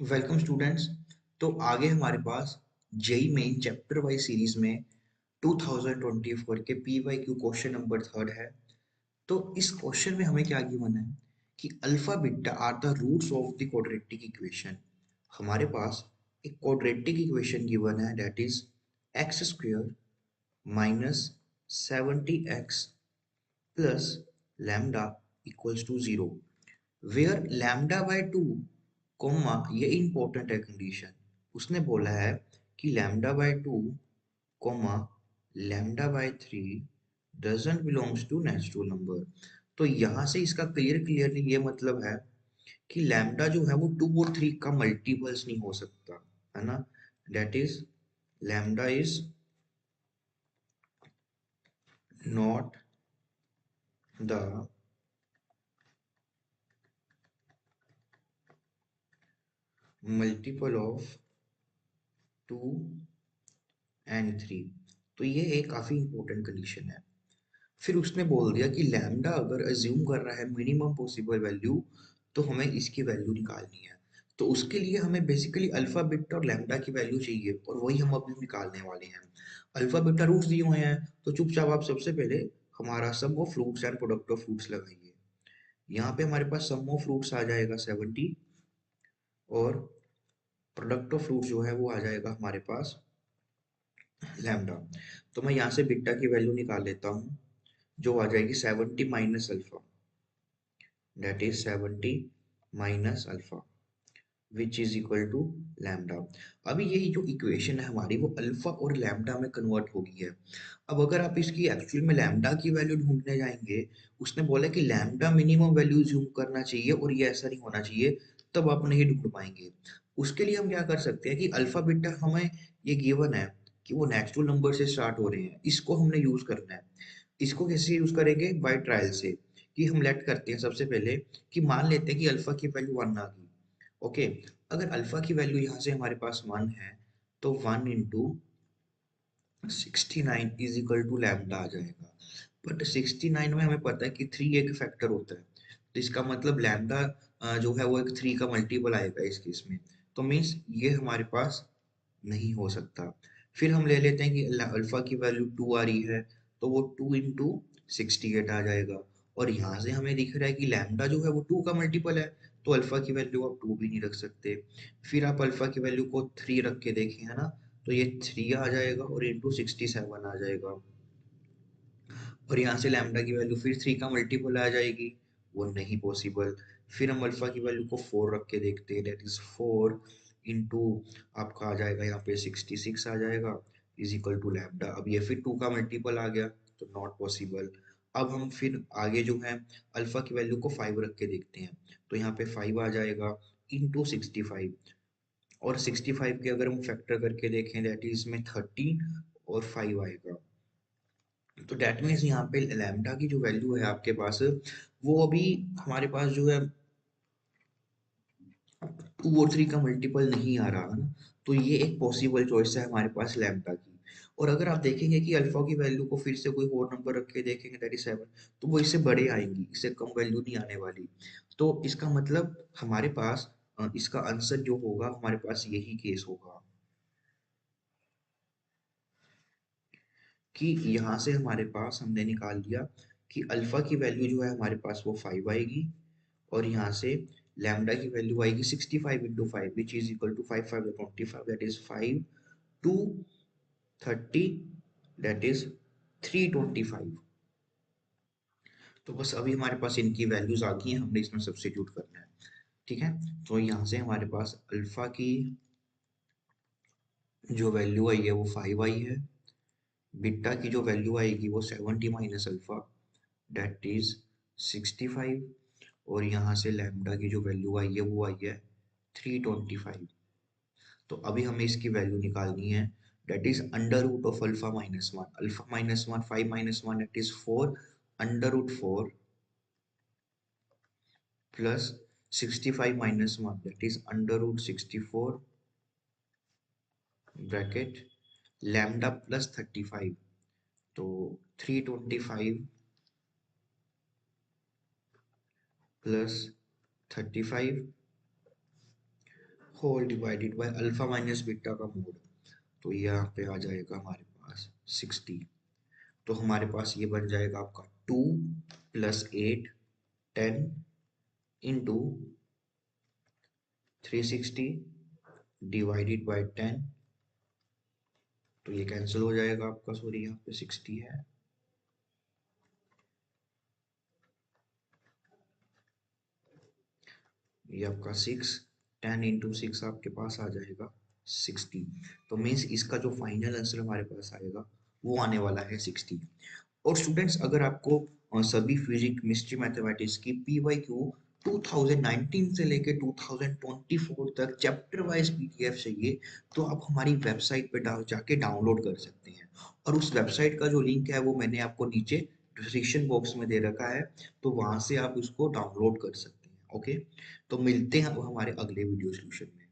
Welcome students. तो आगे हमारे पास JEE Main chapter wise series में 2024 के P Y Q question number third है। तो इस क्वेश्चन में हमें क्या गिवन है कि alpha beta are the roots of the quadratic equation. हमारे पास एक क्वाड्रेटिक इक्वेशन गिवन है, that is x square minus 70x plus lambda equals to 0, where lambda by 2 comma, ये इंपॉर्टेंट है कंडीशन। उसने बोला है कि lambda by 2 comma lambda by 3 doesn't belongs to natural number. तो यहाँ से इसका क्लियरली ये मतलब है कि लैम्डा जो है वो 2 और 3 का मल्टीपल्स नहीं हो सकता, है ना। That is lambda is not the multiple of 2 and 3। तो ये एक काफी इंपॉर्टेंट कंडीशन है। फिर उसने बोल दिया कि लैम्डा अगर अज्यूम कर रहा है मिनिमम पॉसिबल वैल्यू, तो हमें इसकी वैल्यू निकालनी है। तो उसके लिए हमें बेसिकली अल्फा बीटा और लैम्डा की वैल्यू चाहिए, और वही हम अभी निकालने वाले हैं। अल्फा बीटा रूट्स दिए हुए हैं, तो चुपचाप आप सबसे पहले हमारा sum of roots and product of roots लगाइए। यहाँ पे हमारे पास सम ऑफ फ्रूट्स आ जाएगा 70, और प्रोडक्ट ऑफ फ्रूट जो है वो आ जाएगा हमारे पास लैम्डा। तो मैं यहाँ से बीटा की वैल्यू निकाल लेता हूँ, जो आ जाएगी 70 minus alpha, that is 70 minus alpha which is equal to lambda। अभी यही जो इक्वेशन है हमारी वो अल्फा और लैम्डा में कन्वर्ट हो गई है। अब अगर आप इसकी एक्चुअल में लैम्डा की वैल्यू ढूंढने जाएंगे, उसने बोला कि लैम्डा मिनिमम वैल्यू जूम करना चाहिए और ये ऐसा नहीं होना चाहिए, तब आप नहीं ढूंढ पाएंगे। उसके लिए हम क्या कर सकते हैं कि अल्फा बीटा हमें ये गिवन है कि वो नेचुरल नंबर से स्टार्ट हो रहे हैं, इसको हमने यूज करना है। इसको कैसे यूज करेंगे? बाय ट्रायल से। कि हम लेट करते हैं सबसे पहले कि मान लेते हैं कि अल्फा की वैल्यू 1 आ गई। ओके, अगर अल्फा की वैल्यू यहाँ से हमारे पास 1 है, तो 1 into 69 is equal to lambda आ जाएगा। बट 69 में हमें पता है कि 3 एक फैक्टर होता है, तो इसका मतलब लैम्डा जो है वो एक 3 का मल्टीपल आएगा इस केस में। तो मीन्स ये हमारे पास नहीं हो सकता। फिर हम ले लेते हैं कि अल्फा की वैल्यू 2 आ रही है, तो वो 2 इंटू 68 आ जाएगा। और यहाँ से हमें दिख रहा है कि लैम्डा जो है वो 2 का मल्टीपल है, तो अल्फा की वैल्यू आप 2 भी नहीं रख सकते। फिर आप अल्फा की वैल्यू को 3 रख के देखें, है ना, तो ये 3 आ जाएगा और इंटू 67 आ जाएगा। और यहाँ से लैम्डा की वैल्यू फिर 3 का मल्टीपल आ जाएगी, वो नहीं पॉसिबल। फिर हम अल्फा की वैल्यू को 4 रख के देखते हैं, दैट इज 4 इंटू आपका आ जाएगा यहाँ पे 66 आ जाएगा, इज इक्वल टू लैम्डा। अब ये फिर 2 का मल्टीपल आ गया, तो नॉट पॉसिबल। अब हम फिर आगे जो है अल्फा की वैल्यू को 5 रख के देखते हैं, तो यहाँ पे 5 आ जाएगा इंटू 65। और 65 के अगर हम फैक्टर करके देखें, दैट इज में 13 और 5 आएगा। तो डेट मीन्स यहाँ पे लैम्डा की जो वैल्यू है आपके पास, वो अभी हमारे पास जो है 2 और 3 का मल्टीपल नहीं आ रहा है ना। तो ये एक पॉसिबल चॉइस है हमारे पास लैम्डा की। और अगर आप देखेंगे कि अल्फा की वैल्यू को फिर से कोई और नंबर रख के देखेंगे, दैट इज 7, तो वो इससे बड़े आएंगी, इससे कम वैल्यू नहीं आने वाली। तो इसका मतलब हमारे पास इसका आंसर जो होगा हमारे पास यही केस होगा कि यहाँ से हमारे पास हमने निकाल लिया कि अल्फा की वैल्यू जो है हमारे पास वो 5 आएगी, और यहाँ से लैम्डा की वैल्यू आएगी 65 into 5 which is equal to 5 5 25, that is 5 two 30, that is 325। तो बस अभी हमारे पास इनकी वैल्यूज आ गई हैं, हमने इसमें सब्स्टिट्यूट करना है। ठीक है, तो यहाँ से हमारे पास अल्फा की जो वैल्यू आई है वो 5 आई है, बीटा की जो वैल्यू आएगी वो 70 माइनस अल्फा, दैट इज 65, और यहाँ से लैम्डा की जो वैल्यू आई है वो आई है 325। तो अभी हमें इसकी वैल्यू निकालनी है, that is under root of alpha minus one. Alpha minus one 5 minus one that is 4, under root 4 plus 65 minus one that is under root 64 bracket lambda plus 35। तो 325 plus 35 whole divided by alpha minus beta का mod. तो ये यहाँ पे आ जाएगा हमारे पास 60। तो हमारे पास ये बन जाएगा आपका 2 प्लस 8 10 इंटू 360 डिवाइडेड बाय 10। तो ये कैंसिल हो जाएगा आपका, सॉरी यहाँ पे 60 है। ये आपका 6 10 इंटू 6 आपके पास आ जाएगा 60। तो मीन्स इसका जो फाइनल आंसर हमारे पास आएगा वो आने वाला है 60। और स्टूडेंट्स अगर आपको सभी फिजिक्स केमिस्ट्री मैथमेटिक्स की पीवाईक्यू 2019 से लेके 2024 तक चैप्टर वाइज पीडीएफ चाहिए तो आप हमारी वेबसाइट पे जाके डाउनलोड कर सकते हैं। और उस वेबसाइट का जो लिंक है वो मैंने आपको नीचे डिस्क्रिप्शन बॉक्स में दे रखा है, तो वहां से आप उसको डाउनलोड कर सकते हैं। ओके, तो मिलते हैं अब हमारे अगले वीडियो सॉल्यूशन में।